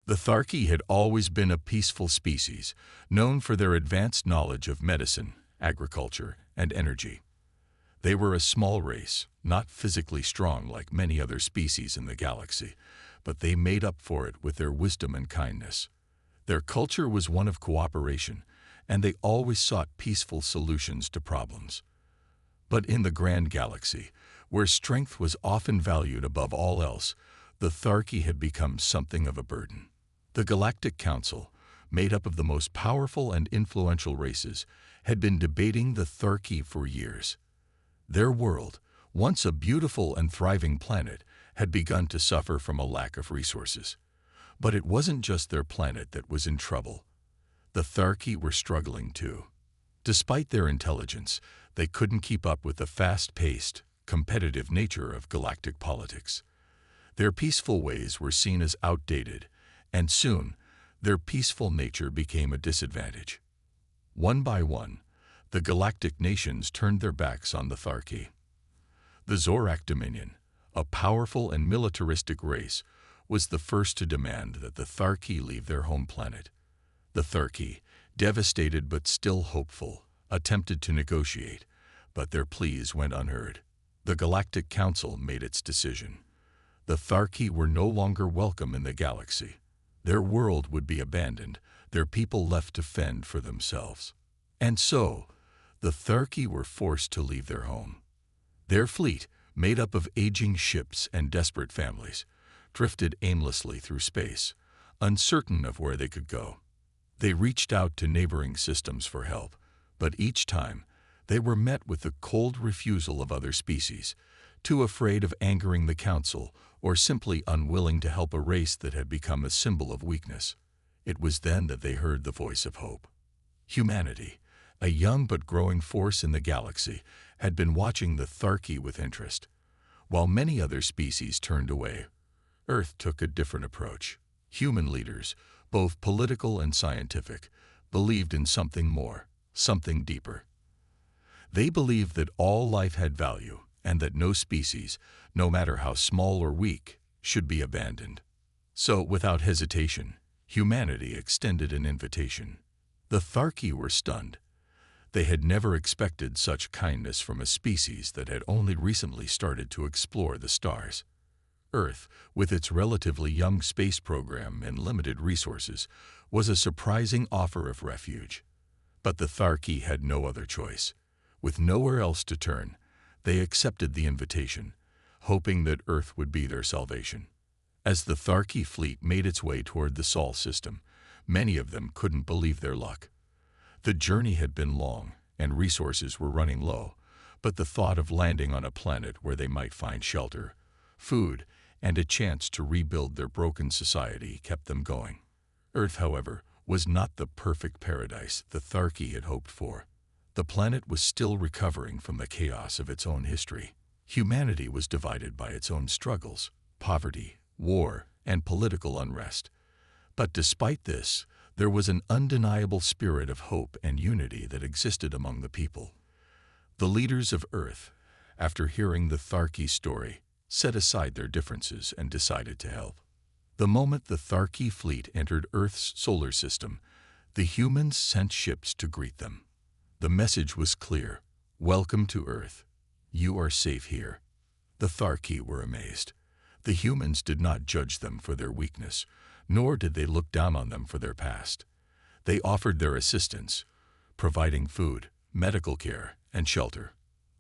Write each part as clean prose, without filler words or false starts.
The Tharki had always been a peaceful species, known for their advanced knowledge of medicine, agriculture, and energy. They were a small race, not physically strong like many other species in the galaxy, but they made up for it with their wisdom and kindness. Their culture was one of cooperation, and they always sought peaceful solutions to problems. But in the grand galaxy, where strength was often valued above all else, the Tharki had become something of a burden. The Galactic Council, made up of the most powerful and influential races, had been debating the Tharki for years. Their world, once a beautiful and thriving planet, had begun to suffer from a lack of resources. But it wasn't just their planet that was in trouble. The Tharki were struggling too. Despite their intelligence, they couldn't keep up with the fast-paced, competitive nature of galactic politics. Their peaceful ways were seen as outdated, and soon, their peaceful nature became a disadvantage. One by one, the galactic nations turned their backs on the Tharki. The Zorak Dominion, a powerful and militaristic race, was the first to demand that the Tharki leave their home planet. The Tharki, devastated but still hopeful, attempted to negotiate, but their pleas went unheard. The Galactic Council made its decision. The Tharki were no longer welcome in the galaxy. Their world would be abandoned, their people left to fend for themselves. And so, the Tharki were forced to leave their home. Their fleet, made up of aging ships and desperate families, drifted aimlessly through space, uncertain of where they could go. They reached out to neighboring systems for help, but each time, they were met with the cold refusal of other species, too afraid of angering the Council or simply unwilling to help a race that had become a symbol of weakness. It was then that they heard the voice of hope. Humanity, a young but growing force in the galaxy, had been watching the Tharki with interest. While many other species turned away, Earth took a different approach. Human leaders, both political and scientific, believed in something more, something deeper. They believed that all life had value and that no species, no matter how small or weak, should be abandoned. So, without hesitation, humanity extended an invitation. The Tharki were stunned. They had never expected such kindness from a species that had only recently started to explore the stars. Earth, with its relatively young space program and limited resources, was a surprising offer of refuge. But the Tharki had no other choice. With nowhere else to turn, they accepted the invitation, hoping that Earth would be their salvation. As the Tharki fleet made its way toward the Sol system, many of them couldn't believe their luck. The journey had been long, and resources were running low, but the thought of landing on a planet where they might find shelter, food, and a chance to rebuild their broken society kept them going. Earth, however, was not the perfect paradise the Tharki had hoped for. The planet was still recovering from the chaos of its own history. Humanity was divided by its own struggles, poverty, war, and political unrest. But despite this, there was an undeniable spirit of hope and unity that existed among the people. The leaders of Earth, after hearing the Tharki story, set aside their differences and decided to help. The moment the Tharki fleet entered Earth's solar system, the humans sent ships to greet them. The message was clear: "Welcome to Earth. You are safe here." The Tharki were amazed. The humans did not judge them for their weakness, nor did they look down on them for their past. They offered their assistance, providing food, medical care, and shelter.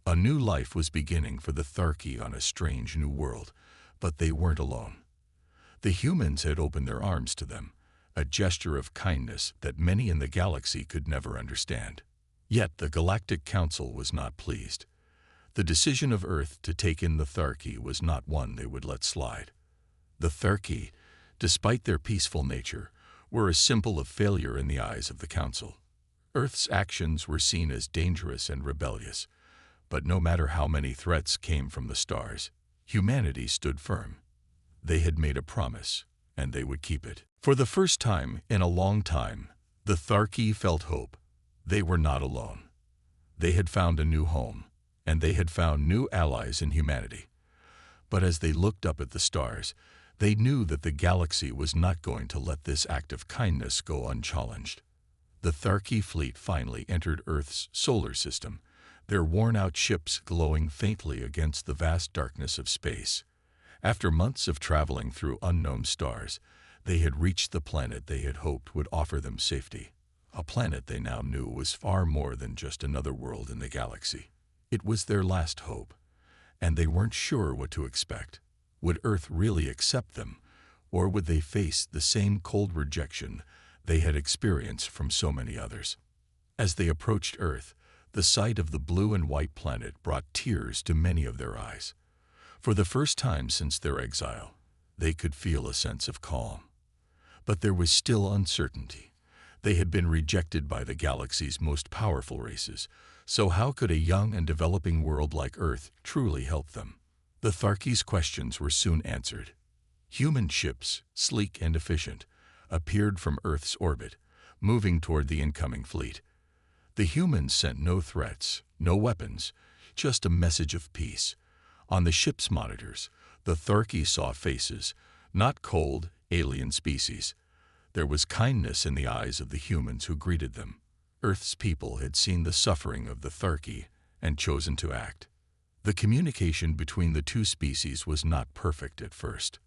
A new life was beginning for the Tharki on a strange new world, but they weren't alone. The humans had opened their arms to them, a gesture of kindness that many in the galaxy could never understand. Yet the Galactic Council was not pleased. The decision of Earth to take in the Tharki was not one they would let slide. The Tharki, despite their peaceful nature, were a symbol of failure in the eyes of the Council. Earth's actions were seen as dangerous and rebellious, but no matter how many threats came from the stars, humanity stood firm. They had made a promise, and they would keep it. For the first time in a long time, the Tharki felt hope. They were not alone. They had found a new home, and they had found new allies in humanity. But as they looked up at the stars, They knew that the galaxy was not going to let this act of kindness go unchallenged. The Tharki fleet finally entered Earth's solar system, their worn-out ships glowing faintly against the vast darkness of space. After months of traveling through unknown stars, they had reached the planet they had hoped would offer them safety. A planet they now knew was far more than just another world in the galaxy. It was their last hope, and they weren't sure what to expect. Would Earth really accept them, or would they face the same cold rejection they had experienced from so many others? As they approached Earth, the sight of the blue and white planet brought tears to many of their eyes. For the first time since their exile, they could feel a sense of calm. But there was still uncertainty. They had been rejected by the galaxy's most powerful races, so how could a young and developing world like Earth truly help them? The Tharki's questions were soon answered. Human ships, sleek and efficient, appeared from Earth's orbit, moving toward the incoming fleet. The humans sent no threats, no weapons, just a message of peace. On the ship's monitors, the Tharki saw faces, not cold, alien species. There was kindness in the eyes of the humans who greeted them. Earth's people had seen the suffering of the Tharki and chosen to act. The communication between the two species was not perfect at first.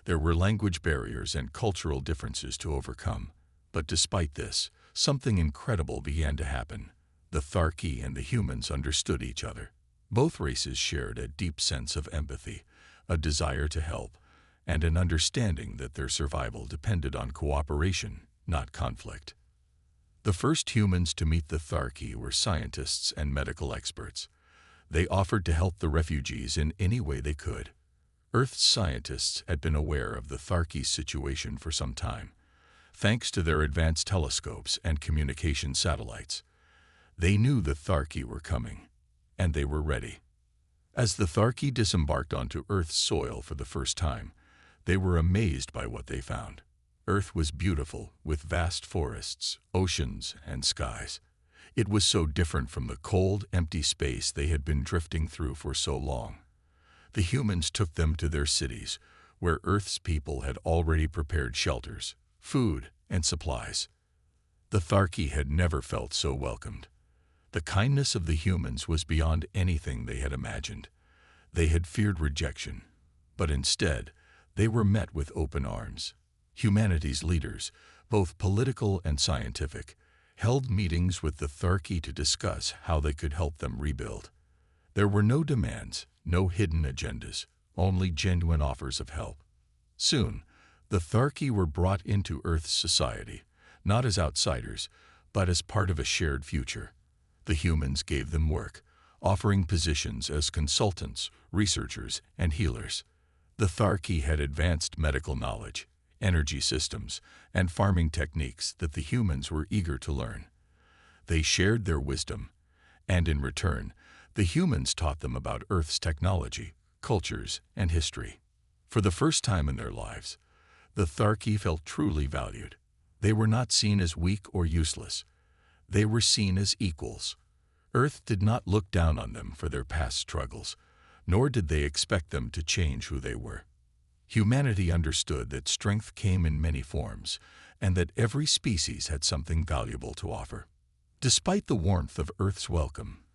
There were language barriers and cultural differences to overcome. But despite this, something incredible began to happen. The Tharki and the humans understood each other. Both races shared a deep sense of empathy, a desire to help, and an understanding that their survival depended on cooperation, not conflict. The first humans to meet the Tharki were scientists and medical experts. They offered to help the refugees in any way they could. Earth's scientists had been aware of the Tharki's situation for some time, thanks to their advanced telescopes and communication satellites. They knew the Tharki were coming, and they were ready. As the Tharki disembarked onto Earth's soil for the first time, they were amazed by what they found. Earth was beautiful, with vast forests, oceans, and skies. It was so different from the cold, empty space they had been drifting through for so long. The humans took them to their cities, where Earth's people had already prepared shelters, food, and supplies. The Tharki had never felt so welcomed. The kindness of the humans was beyond anything they had imagined. They had feared rejection, but instead, they were met with open arms. Humanity's leaders, both political and scientific, held meetings with the Tharki to discuss how they could help them rebuild. There were no demands, no hidden agendas, only genuine offers of help. Soon, the Tharki were brought into Earth's society, not as outsiders, but as part of a shared future. The humans gave them work, offering positions as consultants, researchers, and healers. The Tharki had advanced medical knowledge, energy systems, and farming techniques that the humans were eager to learn. They shared their wisdom, and in return, the humans taught them about Earth's technology, cultures, and history. For the first time in their lives, the Tharki felt truly valued. They were not seen as weak or useless. They were seen as equals. Earth did not look down on them for their past struggles, nor did they expect them to change who they were. Humanity understood that strength came in many forms, and that every species had something valuable to offer. Despite the warmth of Earth's welcome,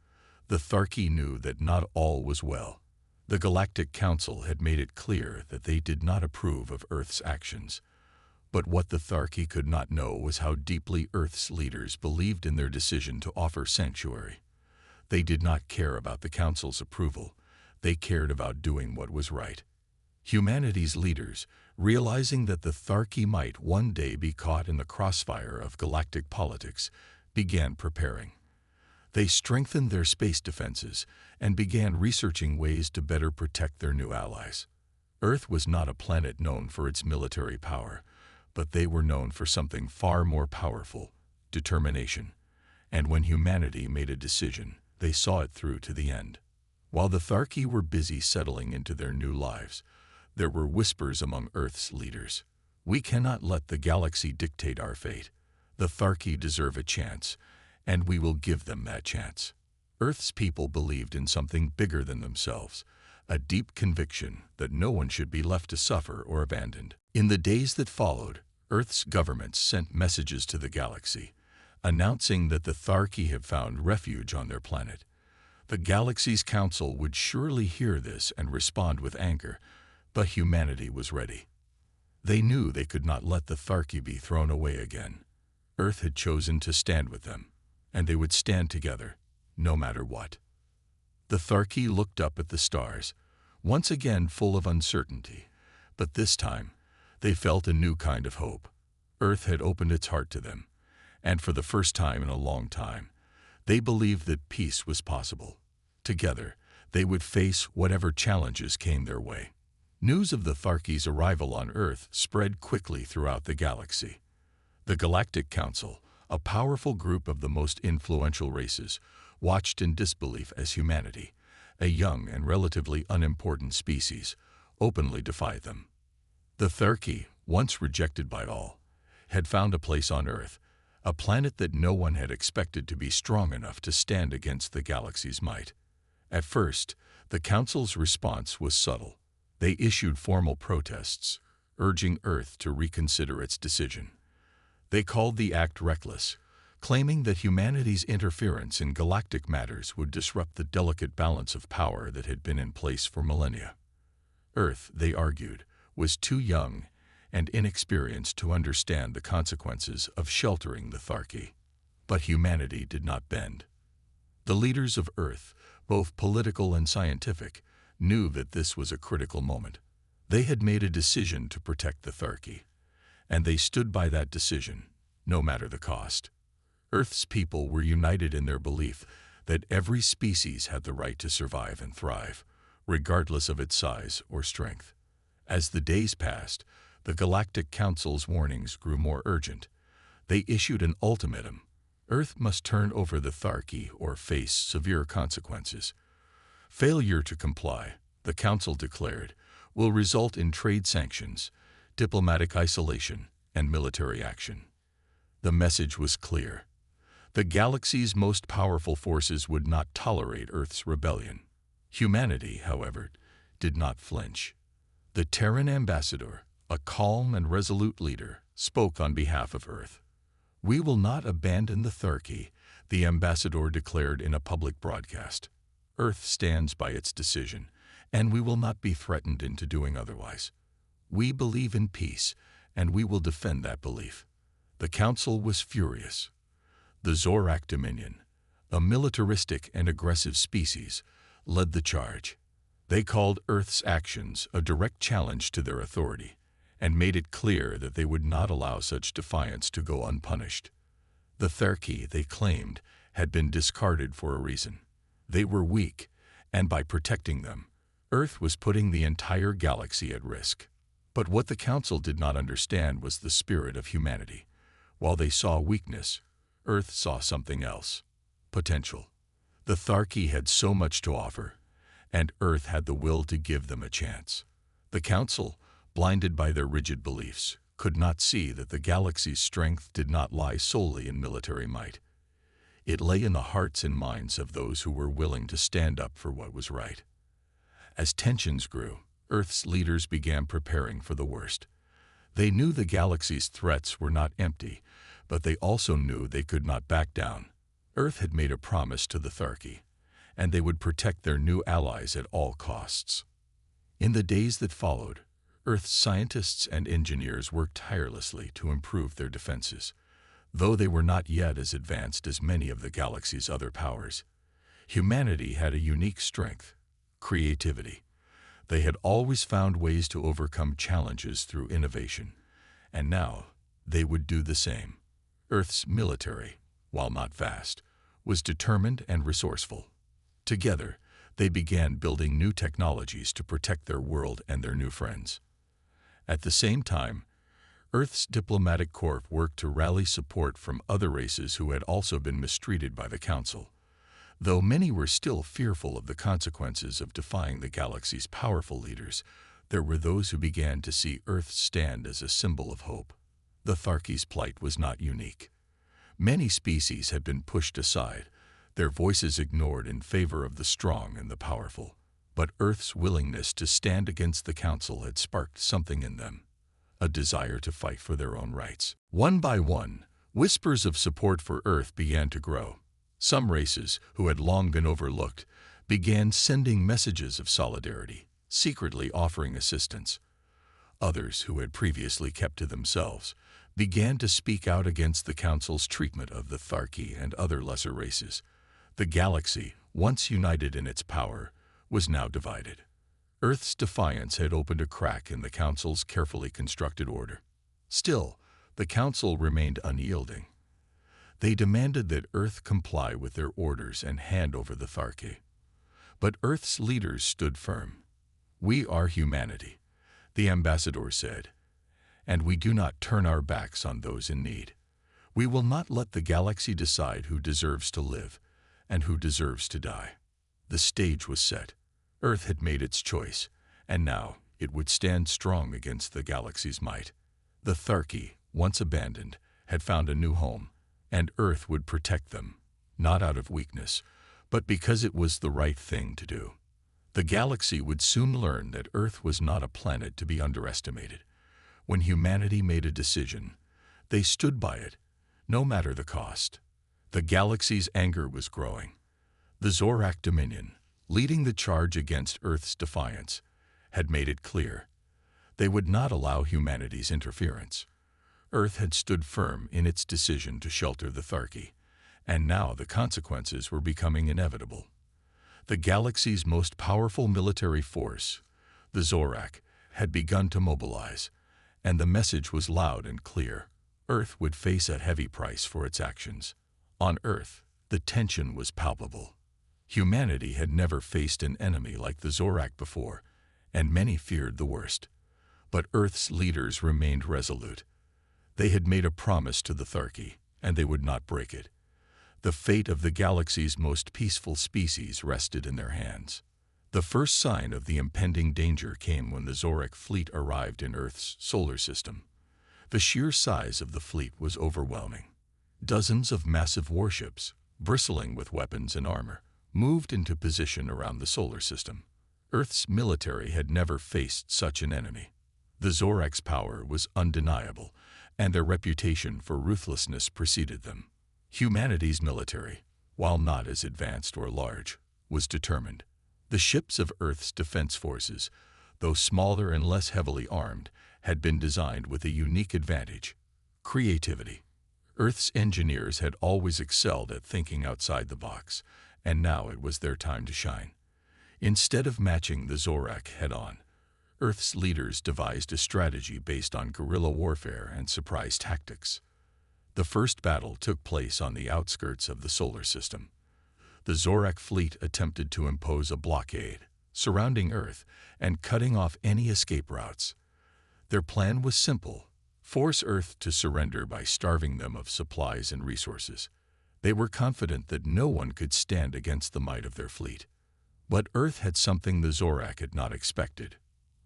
the Tharki knew that not all was well. The Galactic Council had made it clear that they did not approve of Earth's actions. But what the Tharki could not know was how deeply Earth's leaders believed in their decision to offer sanctuary. They did not care about the Council's approval. They cared about doing what was right. Humanity's leaders, realizing that the Tharki might one day be caught in the crossfire of galactic politics, began preparing. They strengthened their space defenses and began researching ways to better protect their new allies. Earth was not a planet known for its military power, but they were known for something far more powerful: determination. And when humanity made a decision, they saw it through to the end. While the Tharki were busy settling into their new lives, there were whispers among Earth's leaders. We cannot let the galaxy dictate our fate. The Tharki deserve a chance, and we will give them that chance. Earth's people believed in something bigger than themselves. a deep conviction that no one should be left to suffer or abandoned. In the days that followed, Earth's governments sent messages to the galaxy, announcing that the Tharki have found refuge on their planet. The galaxy's council would surely hear this and respond with anger, but humanity was ready. They knew they could not let the Tharki be thrown away again. Earth had chosen to stand with them, and they would stand together, no matter what. The Tharki looked up at the stars, once again full of uncertainty, but this time they felt a new kind of hope. Earth had opened its heart to them, and for the first time in a long time, they believed that peace was possible. Together, they would face whatever challenges came their way. News of the Tharki's arrival on Earth spread quickly throughout the galaxy. The Galactic Council, a powerful group of the most influential races, watched in disbelief as humanity, a young and relatively unimportant species, openly defied them. The Tharki, once rejected by all, had found a place on Earth, a planet that no one had expected to be strong enough to stand against the galaxy's might. At first, the Council's response was subtle. They issued formal protests, urging Earth to reconsider its decision. They called the act reckless, claiming that humanity's interference in galactic matters would disrupt the delicate balance of power that had been in place for millennia. Earth, they argued, was too young and inexperienced to understand the consequences of sheltering the Tharki. But humanity did not bend. The leaders of Earth, both political and scientific, knew that this was a critical moment. They had made a decision to protect the Tharki, and they stood by that decision, no matter the cost. Earth's people were united in their belief that every species had the right to survive and thrive, regardless of its size or strength. As the days passed, the Galactic Council's warnings grew more urgent. They issued an ultimatum. Earth must turn over the Tharki or face severe consequences. Failure to comply, the Council declared, will result in trade sanctions, diplomatic isolation, and military action. The message was clear. The galaxy's most powerful forces would not tolerate Earth's rebellion. Humanity, however, did not flinch. The Terran ambassador, a calm and resolute leader, spoke on behalf of Earth. "We will not abandon the Tharki," the ambassador declared in a public broadcast. "Earth stands by its decision, and we will not be threatened into doing otherwise. We believe in peace, and we will defend that belief." The Council was furious. The Zorak Dominion, a militaristic and aggressive species, led the charge. They called Earth's actions a direct challenge to their authority, and made it clear that they would not allow such defiance to go unpunished. The Tharki, they claimed, had been discarded for a reason. They were weak, and by protecting them, Earth was putting the entire galaxy at risk. But what the Council did not understand was the spirit of humanity. While they saw weakness, Earth saw something else: potential. The Tharki had so much to offer, and Earth had the will to give them a chance. The Council, blinded by their rigid beliefs, could not see that the galaxy's strength did not lie solely in military might. It lay in the hearts and minds of those who were willing to stand up for what was right. As tensions grew, Earth's leaders began preparing for the worst. They knew the galaxy's threats were not empty, but they also knew they could not back down. Earth had made a promise to the Tharki, and they would protect their new allies at all costs. In the days that followed, Earth's scientists and engineers worked tirelessly to improve their defenses, though they were not yet as advanced as many of the galaxy's other powers. Humanity had a unique strength: creativity. They had always found ways to overcome challenges through innovation, and now they would do the same. Earth's military, while not vast, was determined and resourceful. Together, they began building new technologies to protect their world and their new friends. At the same time, Earth's diplomatic corps worked to rally support from other races who had also been mistreated by the Council. Though many were still fearful of the consequences of defying the galaxy's powerful leaders, there were those who began to see Earth's stand as a symbol of hope. The Tharki's plight was not unique. Many species had been pushed aside, their voices ignored in favor of the strong and the powerful. But Earth's willingness to stand against the Council had sparked something in them, a desire to fight for their own rights. One by one, whispers of support for Earth began to grow. Some races, who had long been overlooked, began sending messages of solidarity, secretly offering assistance. Others, who had previously kept to themselves, began to speak out against the Council's treatment of the Tharki and other lesser races. The galaxy, once united in its power, was now divided. Earth's defiance had opened a crack in the Council's carefully constructed order. Still, the Council remained unyielding. They demanded that Earth comply with their orders and hand over the Tharki. But Earth's leaders stood firm. "We are humanity," the ambassador said, "and we do not turn our backs on those in need. We will not let the galaxy decide who deserves to live and who deserves to die." The stage was set. Earth had made its choice, and now it would stand strong against the galaxy's might. The Tharki, once abandoned, had found a new home, and Earth would protect them, not out of weakness, but because it was the right thing to do. The galaxy would soon learn that Earth was not a planet to be underestimated. When humanity made a decision, they stood by it, no matter the cost. The galaxy's anger was growing. The Zorak Dominion, leading the charge against Earth's defiance, had made it clear they would not allow humanity's interference. Earth had stood firm in its decision to shelter the Tharki, and now the consequences were becoming inevitable. The galaxy's most powerful military force, the Zorak, had begun to mobilize, and the message was loud and clear. Earth would face a heavy price for its actions. On Earth, the tension was palpable. Humanity had never faced an enemy like the Zorak before, and many feared the worst. But Earth's leaders remained resolute. They had made a promise to the Tharki, and they would not break it. The fate of the galaxy's most peaceful species rested in their hands. The first sign of the impending danger came when the Zorak fleet arrived in Earth's solar system. The sheer size of the fleet was overwhelming. Dozens of massive warships, bristling with weapons and armor, moved into position around the solar system. Earth's military had never faced such an enemy. The Zorak's power was undeniable, and their reputation for ruthlessness preceded them. Humanity's military, while not as advanced or large, was determined. The ships of Earth's defense forces, though smaller and less heavily armed, had been designed with a unique advantage: creativity. Earth's engineers had always excelled at thinking outside the box, and now it was their time to shine. Instead of matching the Zorak head-on, Earth's leaders devised a strategy based on guerrilla warfare and surprise tactics. The first battle took place on the outskirts of the solar system. The Zorak fleet attempted to impose a blockade, surrounding Earth and cutting off any escape routes. Their plan was simple: force Earth to surrender by starving them of supplies and resources. They were confident that no one could stand against the might of their fleet. But Earth had something the Zorak had not expected: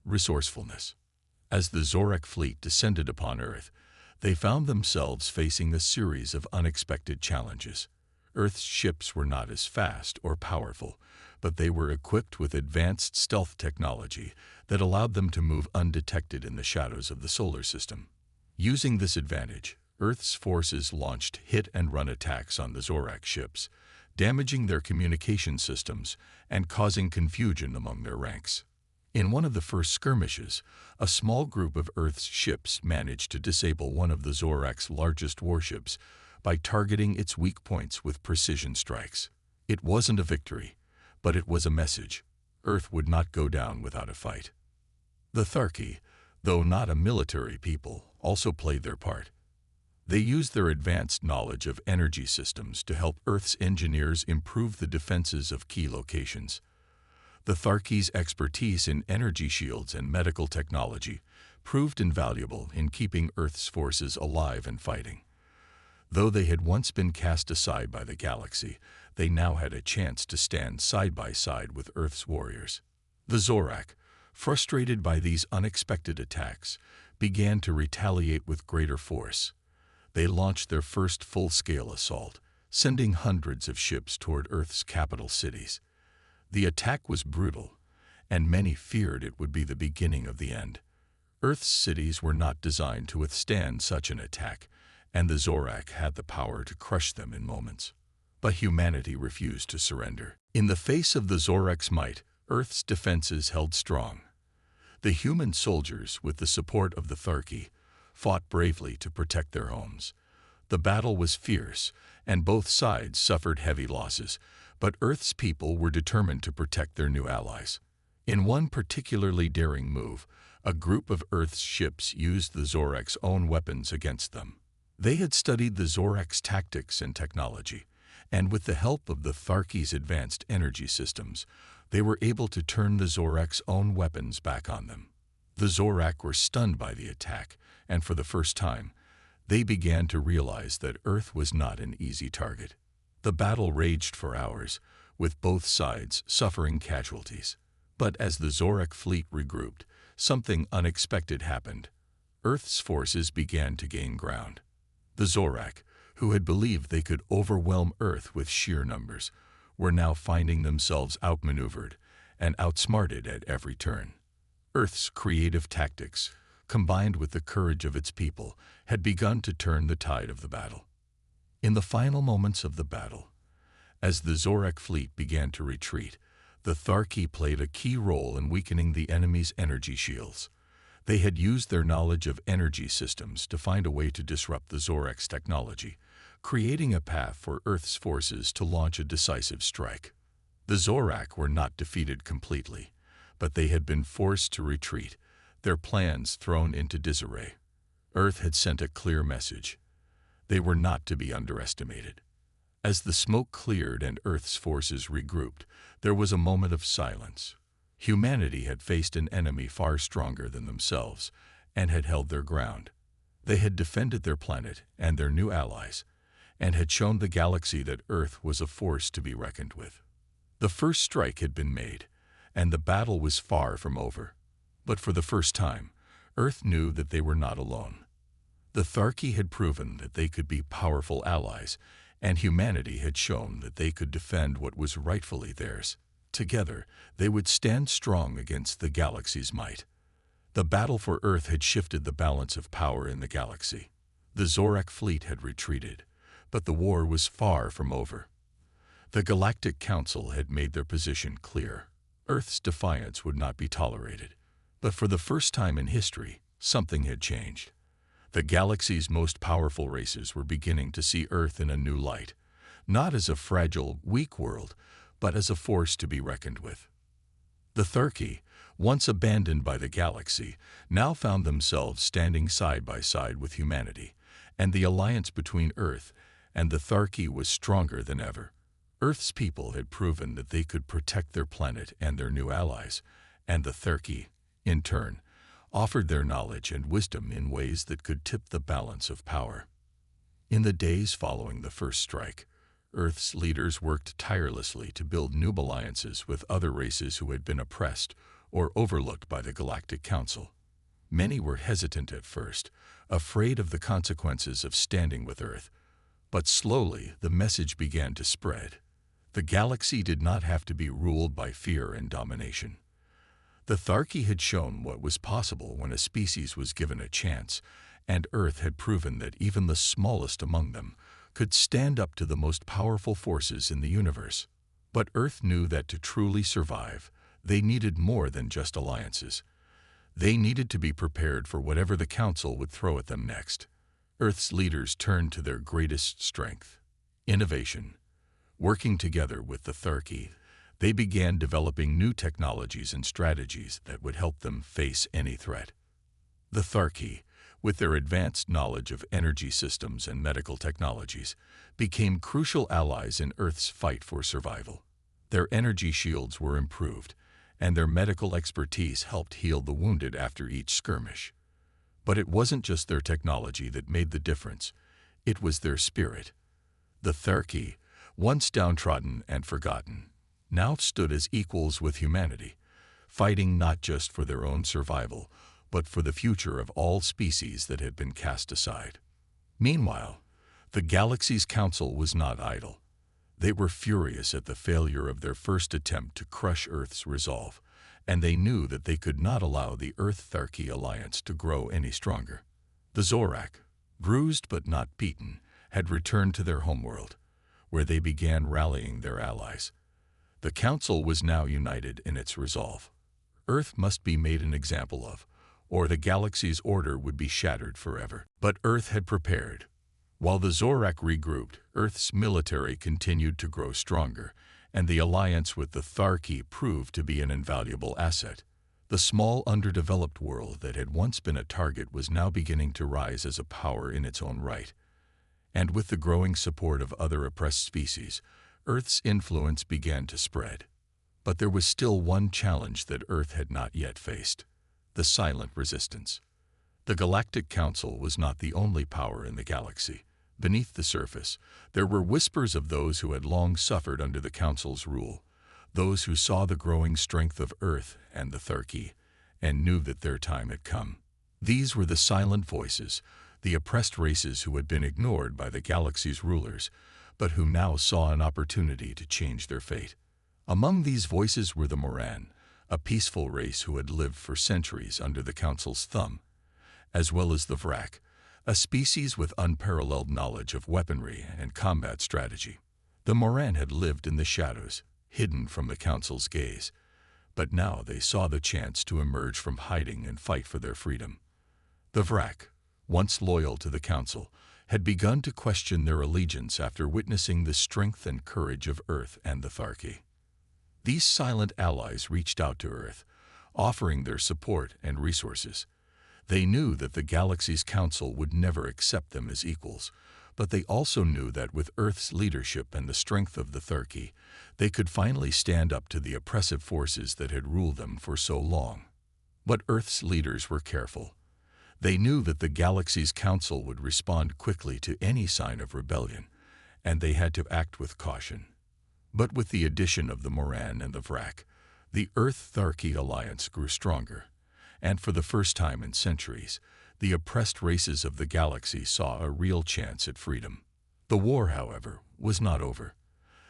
resourcefulness. As the Zorak fleet descended upon Earth, they found themselves facing a series of unexpected challenges. Earth's ships were not as fast or powerful, but they were equipped with advanced stealth technology that allowed them to move undetected in the shadows of the solar system. Using this advantage, Earth's forces launched hit-and-run attacks on the Zorak ships, damaging their communication systems and causing confusion among their ranks. In one of the first skirmishes, a small group of Earth's ships managed to disable one of the Zorak's largest warships by targeting its weak points with precision strikes. It wasn't a victory, but it was a message: Earth would not go down without a fight. The Tharki, though not a military people, also played their part. They used their advanced knowledge of energy systems to help Earth's engineers improve the defenses of key locations. The Tharki's expertise in energy shields and medical technology proved invaluable in keeping Earth's forces alive and fighting. Though they had once been cast aside by the galaxy, they now had a chance to stand side by side with Earth's warriors. The Zorak, frustrated by these unexpected attacks, began to retaliate with greater force. They launched their first full-scale assault, sending hundreds of ships toward Earth's capital cities. The attack was brutal, and many feared it would be the beginning of the end. Earth's cities were not designed to withstand such an attack, and the Zorak had the power to crush them in moments. But humanity refused to surrender. In the face of the Zorak's might, Earth's defenses held strong. The human soldiers, with the support of the Tharki, fought bravely to protect their homes. The battle was fierce, and both sides suffered heavy losses, but Earth's people were determined to protect their new allies. In one particularly daring move, a group of Earth's ships used the Zorak's own weapons against them. They had studied the Zorak's tactics and technology, and with the help of the Tharki's advanced energy systems, they were able to turn the Zorak's own weapons back on them. The Zorak were stunned by the attack, and for the first time, they began to realize that Earth was not an easy target. The battle raged for hours, with both sides suffering casualties. But as the Zorak fleet regrouped, something unexpected happened. Earth's forces began to gain ground. The Zorak, who had believed they could overwhelm Earth with sheer numbers, were now finding themselves outmaneuvered and outsmarted at every turn. Earth's creative tactics, combined with the courage of its people, had begun to turn the tide of the battle. In the final moments of the battle, as the Zorak fleet began to retreat, the Tharki played a key role in weakening the enemy's energy shields. They had used their knowledge of energy systems to find a way to disrupt the Zorak's technology, creating a path for Earth's forces to launch a decisive strike. The Zorak were not defeated completely, but they had been forced to retreat, their plans thrown into disarray. Earth had sent a clear message. They were not to be underestimated. As the smoke cleared and Earth's forces regrouped, there was a moment of silence. Humanity had faced an enemy far stronger than themselves and had held their ground. They had defended their planet and their new allies, and had shown the galaxy that Earth was a force to be reckoned with. The first strike had been made, and the battle was far from over. But for the first time, Earth knew that they were not alone. The Tharki had proven that they could be powerful allies, and humanity had shown that they could defend what was rightfully theirs. Together, they would stand strong against the galaxy's might. The battle for Earth had shifted the balance of power in the galaxy. The Zorak fleet had retreated, but the war was far from over. The Galactic Council had made their position clear. Earth's defiance would not be tolerated. But for the first time in history, something had changed. The galaxy's most powerful races were beginning to see Earth in a new light, not as a fragile, weak world, but as a force to be reckoned with. The Tharki, once abandoned by the galaxy, now found themselves standing side by side with humanity, and the alliance between Earth and the Tharki was stronger than ever. Earth's people had proven that they could protect their planet and their new allies, and the Tharki, in turn, offered their knowledge and wisdom in ways that could tip the balance of power. In the days following the first strike, Earth's leaders worked tirelessly to build new alliances with other races who had been oppressed or overlooked by the Galactic Council. Many were hesitant at first, afraid of the consequences of standing with Earth, but slowly the message began to spread. The galaxy did not have to be ruled by fear and domination. The Tharki had shown what was possible when a species was given a chance, and Earth had proven that even the smallest among them could stand up to the most powerful forces in the universe. But Earth knew that to truly survive, they needed more than just alliances. They needed to be prepared for whatever the Council would throw at them next. Earth's leaders turned to their greatest strength, innovation. Working together with the Tharki, they began developing new technologies and strategies that would help them face any threat. The Tharki, with their advanced knowledge of energy systems and medical technologies, became crucial allies in Earth's fight for survival. Their energy shields were improved, and their medical expertise helped heal the wounded after each skirmish. But it wasn't just their technology that made the difference, it was their spirit. The Tharki, once downtrodden and forgotten, now stood as equals with humanity, fighting not just for their own survival, but for the future of all species that had been cast aside. Meanwhile, the galaxy's council was not idle. They were furious at the failure of their first attempt to crush Earth's resolve, and they knew that they could not allow the Earth-Tharki alliance to grow any stronger. The Zorak, bruised but not beaten, had returned to their homeworld, where they began rallying their allies. The Council was now united in its resolve. Earth must be made an example of, or the galaxy's order would be shattered forever. But Earth had prepared. While the Zorak regrouped, Earth's military continued to grow stronger, and the alliance with the Tharki proved to be an invaluable asset. The small, underdeveloped world that had once been a target was now beginning to rise as a power in its own right. And with the growing support of other oppressed species, Earth's influence began to spread. But there was still one challenge that Earth had not yet faced: the silent resistance. The Galactic Council was not the only power in the galaxy. Beneath the surface, there were whispers of those who had long suffered under the Council's rule, those who saw the growing strength of Earth and the Tharki, and knew that their time had come. These were the silent voices, the oppressed races who had been ignored by the galaxy's rulers, but who now saw an opportunity to change their fate. Among these voices were the Moran, a peaceful race who had lived for centuries under the Council's thumb, as well as the Vrak, a species with unparalleled knowledge of weaponry and combat strategy. The Moran had lived in the shadows, hidden from the Council's gaze, but now they saw the chance to emerge from hiding and fight for their freedom. The Vrak, once loyal to the Council, had begun to question their allegiance after witnessing the strength and courage of Earth and the Tharki. These silent allies reached out to Earth, offering their support and resources. They knew that the galaxy's council would never accept them as equals, but they also knew that with Earth's leadership and the strength of the Tharki, they could finally stand up to the oppressive forces that had ruled them for so long. But Earth's leaders were careful. They knew that the galaxy's council would respond quickly to any sign of rebellion, and they had to act with caution. But with the addition of the Moran and the Vrak, the Earth-Tharki alliance grew stronger, and for the first time in centuries, the oppressed races of the galaxy saw a real chance at freedom. The war, however, was not over.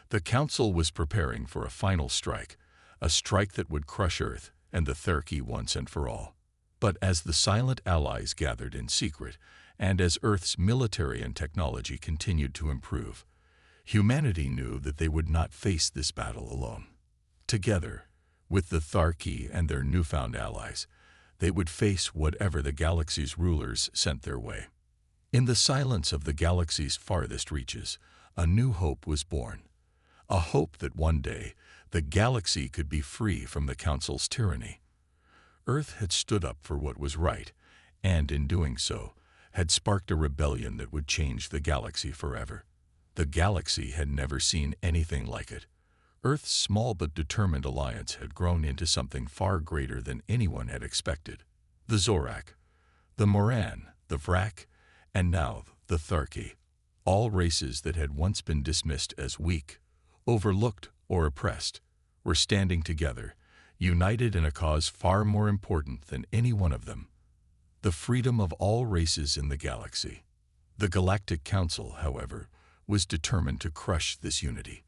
The Council was preparing for a final strike, a strike that would crush Earth and the Tharki once and for all. But as the silent allies gathered in secret, and as Earth's military and technology continued to improve, humanity knew that they would not face this battle alone. Together, with the Tharki and their newfound allies, they would face whatever the galaxy's rulers sent their way. In the silence of the galaxy's farthest reaches, a new hope was born. A hope that one day the galaxy could be free from the Council's tyranny. Earth had stood up for what was right, and in doing so, had sparked a rebellion that would change the galaxy forever. The galaxy had never seen anything like it. Earth's small but determined alliance had grown into something far greater than anyone had expected. The Zorak, the Moran, the Vrak, and now the Tharki, all races that had once been dismissed as weak, overlooked, or oppressed, were standing together, united in a cause far more important than any one of them: the freedom of all races in the galaxy. The Galactic Council, however, was determined to crush this unity.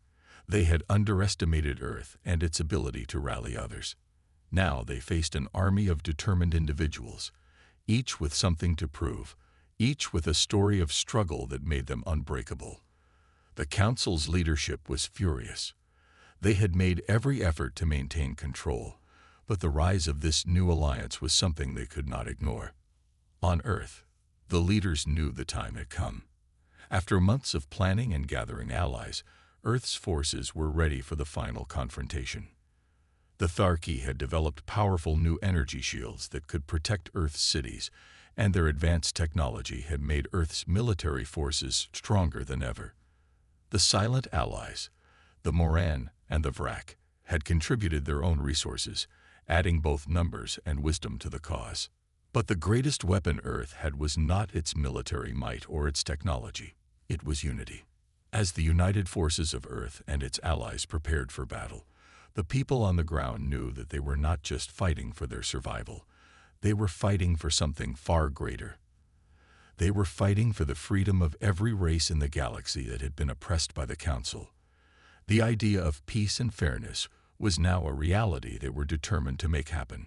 They had underestimated Earth and its ability to rally others. Now they faced an army of determined individuals, each with something to prove, each with a story of struggle that made them unbreakable. The Council's leadership was furious. They had made every effort to maintain control, but the rise of this new alliance was something they could not ignore. On Earth, the leaders knew the time had come. After months of planning and gathering allies, Earth's forces were ready for the final confrontation. The Tharki had developed powerful new energy shields that could protect Earth's cities, and their advanced technology had made Earth's military forces stronger than ever. The silent allies, the Moran and the Vrak, had contributed their own resources, adding both numbers and wisdom to the cause. But the greatest weapon Earth had was not its military might or its technology. It was unity. As the united forces of Earth and its allies prepared for battle, the people on the ground knew that they were not just fighting for their survival. They were fighting for something far greater. They were fighting for the freedom of every race in the galaxy that had been oppressed by the Council. The idea of peace and fairness was now a reality they were determined to make happen.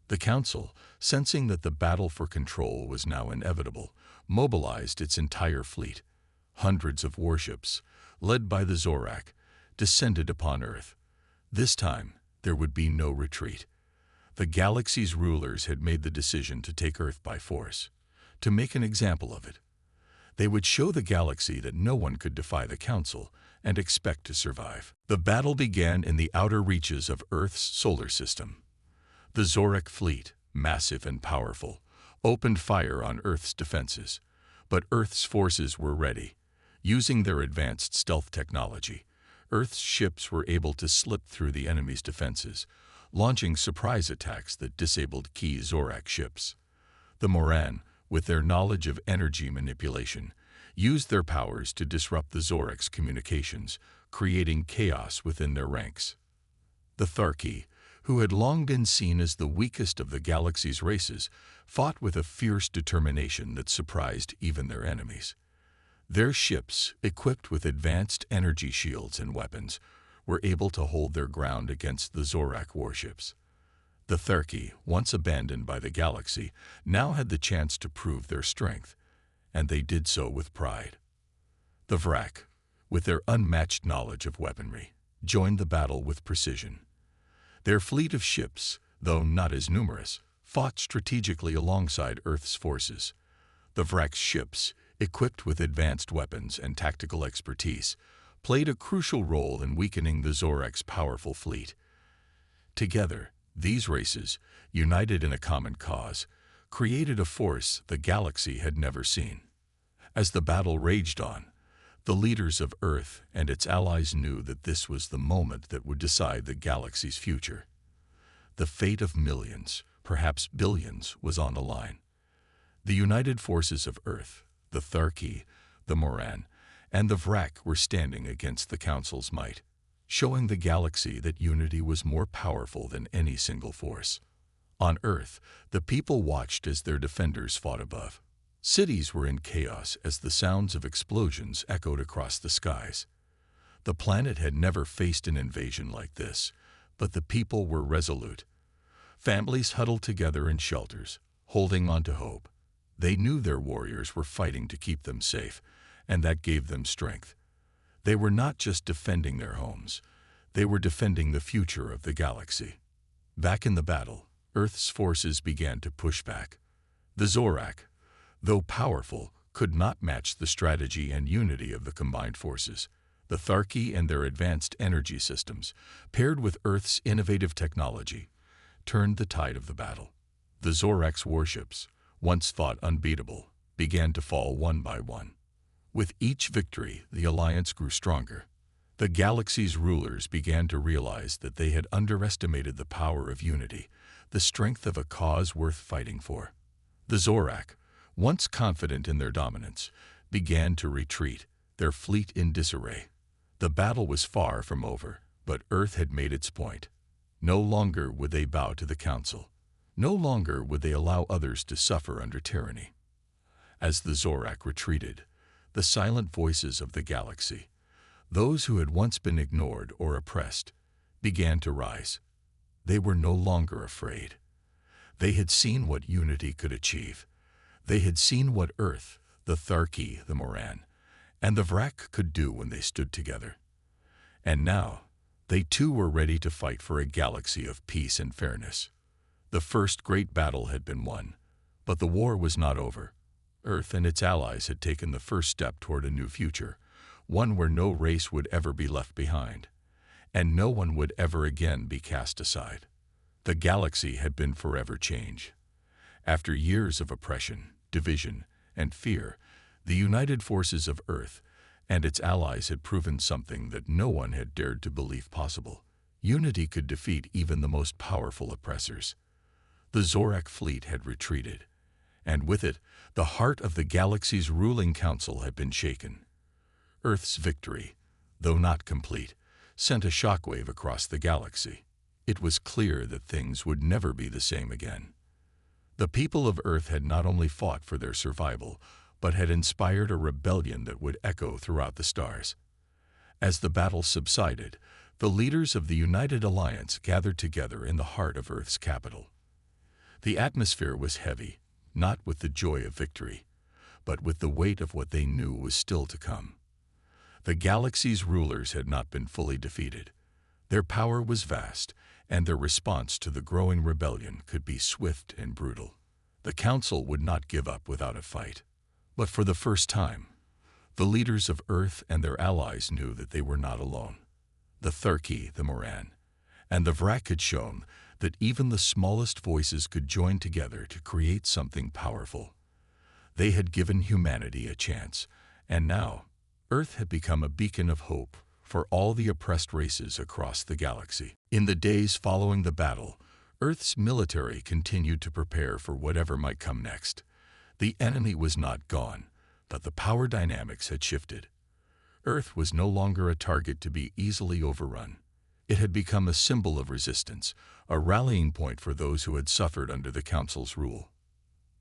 The Council, sensing that the battle for control was now inevitable, mobilized its entire fleet. Hundreds of warships, led by the Zorak, descended upon Earth. This time, there would be no retreat. The galaxy's rulers had made the decision to take Earth by force, to make an example of it. They would show the galaxy that no one could defy the Council and expect to survive. The battle began in the outer reaches of Earth's solar system. The Zorak fleet, massive and powerful, opened fire on Earth's defenses, but Earth's forces were ready. Using their advanced stealth technology, Earth's ships were able to slip through the enemy's defenses, launching surprise attacks that disabled key Zorak ships. The Moran, with their knowledge of energy manipulation, used their powers to disrupt the Zorak's communications, creating chaos within their ranks. The Tharki, who had long been seen as the weakest of the galaxy's races, fought with a fierce determination that surprised even their enemies. Their ships, equipped with advanced energy shields and weapons, were able to hold their ground against the Zorak warships. The Tharki, once abandoned by the galaxy, now had the chance to prove their strength, and they did so with pride. The Vrak, with their unmatched knowledge of weaponry, joined the battle with precision. Their fleet of ships, though not as numerous, fought strategically alongside Earth's forces. The Vrak's ships, equipped with advanced weapons and tactical expertise, played a crucial role in weakening the Zorak's powerful fleet. Together, these races, united in a common cause, created a force the galaxy had never seen. As the battle raged on, the leaders of Earth and its allies knew that this was the moment that would decide the galaxy's future. The fate of millions, perhaps billions, was on the line. The united forces of Earth, the Tharki, the Moran, and the Vrak were standing against the Council's might, showing the galaxy that unity was more powerful than any single force. On Earth, the people watched as their defenders fought above. Cities were in chaos as the sounds of explosions echoed across the skies. The planet had never faced an invasion like this, but the people were resolute. Families huddled together in shelters, holding on to hope. They knew their warriors were fighting to keep them safe, and that gave them strength. They were not just defending their homes, they were defending the future of the galaxy. Back in the battle, Earth's forces began to push back. The Zorak, though powerful, could not match the strategy and unity of the combined forces. The Tharki and their advanced energy systems, paired with Earth's innovative technology, turned the tide of the battle. The Zorak's warships, once thought unbeatable, began to fall one by one. With each victory, the alliance grew stronger. The galaxy's rulers began to realize that they had underestimated the power of unity, the strength of a cause worth fighting for. The Zorak, once confident in their dominance, began to retreat, their fleet in disarray. The battle was far from over, but Earth had made its point. No longer would they bow to the Council. No longer would they allow others to suffer under tyranny. As the Zorak retreated, the silent voices of the galaxy, those who had once been ignored or oppressed, began to rise. They were no longer afraid. They had seen what unity could achieve. They had seen what Earth, the Tharki, the Moran, and the Vrak could do when they stood together. And now, they too were ready to fight for a galaxy of peace and fairness. The first great battle had been won, but the war was not over. Earth and its allies had taken the first step toward a new future, one where no race would ever be left behind, and no one would ever again be cast aside. The galaxy had been forever changed. After years of oppression, division, and fear, the united forces of Earth and its allies had proven something that no one had dared to believe possible. Unity could defeat even the most powerful oppressors. The Zorak fleet had retreated, and with it, the heart of the galaxy's ruling council had been shaken. Earth's victory, though not complete, sent a shockwave across the galaxy. It was clear that things would never be the same again. The people of Earth had not only fought for their survival, but had inspired a rebellion that would echo throughout the stars. As the battle subsided, The leaders of the United Alliance gathered together in the heart of Earth's capital. The atmosphere was heavy, not with the joy of victory, but with the weight of what they knew was still to come. The galaxy's rulers had not been fully defeated. Their power was vast, and their response to the growing rebellion could be swift and brutal. The Council would not give up without a fight. But for the first time, the leaders of Earth and their allies knew that they were not alone. The Tharki, the Moran, and the Vrak had shown that even the smallest voices could join together to create something powerful. They had given humanity a chance, and now Earth had become a beacon of hope for all the oppressed races across the galaxy. In the days following the battle, Earth's military continued to prepare for whatever might come next. The enemy was not gone, but the power dynamics had shifted. Earth was no longer a target to be easily overrun. It had become a symbol of resistance, a rallying point for those who had suffered under the Council's rule.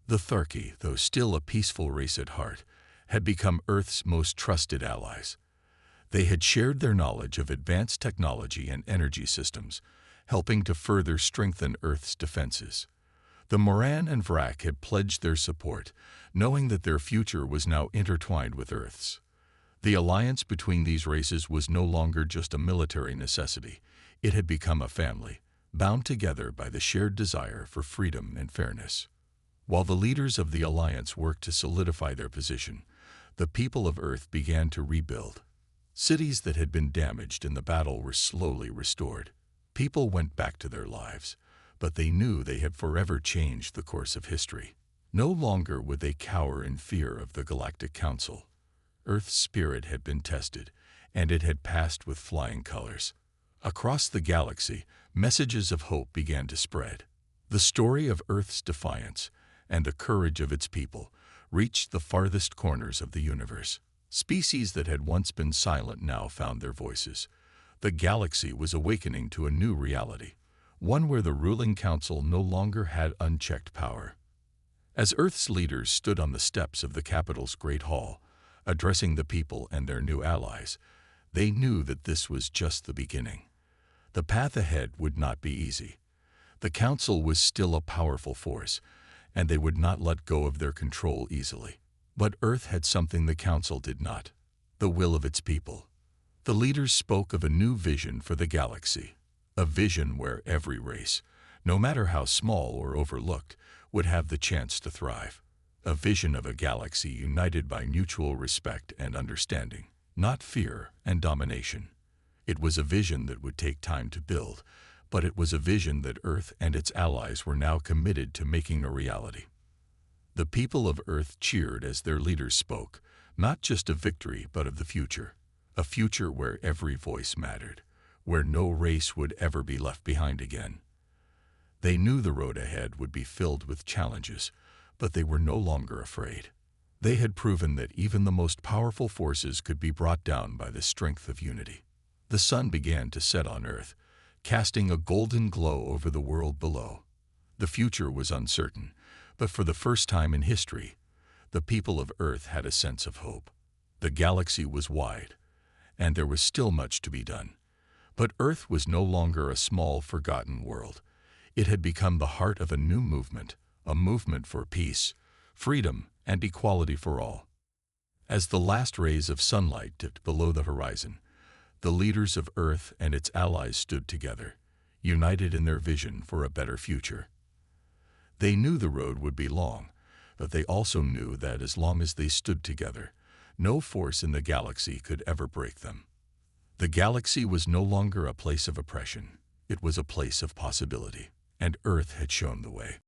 The Tharki, though still a peaceful race at heart, had become Earth's most trusted allies. They had shared their knowledge of advanced technology and energy systems, helping to further strengthen Earth's defenses. The Moran and Vrak had pledged their support, knowing that their future was now intertwined with Earth's. The alliance between these races was no longer just a military necessity. It had become a family, bound together by the shared desire for freedom and fairness. While the leaders of the alliance worked to solidify their position, the people of Earth began to rebuild. Cities that had been damaged in the battle were slowly restored. People went back to their lives, but they knew they had forever changed the course of history. No longer would they cower in fear of the Galactic Council. Earth's spirit had been tested, and it had passed with flying colors. Across the galaxy, messages of hope began to spread. The story of Earth's defiance and the courage of its people reached the farthest corners of the universe. Species that had once been silent now found their voices. The galaxy was awakening to a new reality, one where the ruling council no longer had unchecked power. As Earth's leaders stood on the steps of the capital's Great Hall, addressing the people and their new allies, they knew that this was just the beginning. The path ahead would not be easy. The council was still a powerful force, and they would not let go of their control easily. But Earth had something the council did not: the will of its people. The leaders spoke of a new vision for the galaxy, a vision where every race, no matter how small or overlooked, would have the chance to thrive. A vision of a galaxy united by mutual respect and understanding, not fear and domination. It was a vision that would take time to build, but it was a vision that Earth and its allies were now committed to making a reality. The people of Earth cheered as their leaders spoke, not just of victory but of the future, a future where every voice mattered, where no race would ever be left behind again. They knew the road ahead would be filled with challenges, but they were no longer afraid. They had proven that even the most powerful forces could be brought down by the strength of unity. The sun began to set on Earth, casting a golden glow over the world below. The future was uncertain, but for the first time in history, the people of Earth had a sense of hope. The galaxy was wide, and there was still much to be done. But Earth was no longer a small, forgotten world. It had become the heart of a new movement, a movement for peace, freedom, and equality for all. As the last rays of sunlight dipped below the horizon, the leaders of Earth and its allies stood together, united in their vision for a better future. They knew the road would be long, but they also knew that as long as they stood together, no force in the galaxy could ever break them. The galaxy was no longer a place of oppression. It was a place of possibility, and Earth had shown the way.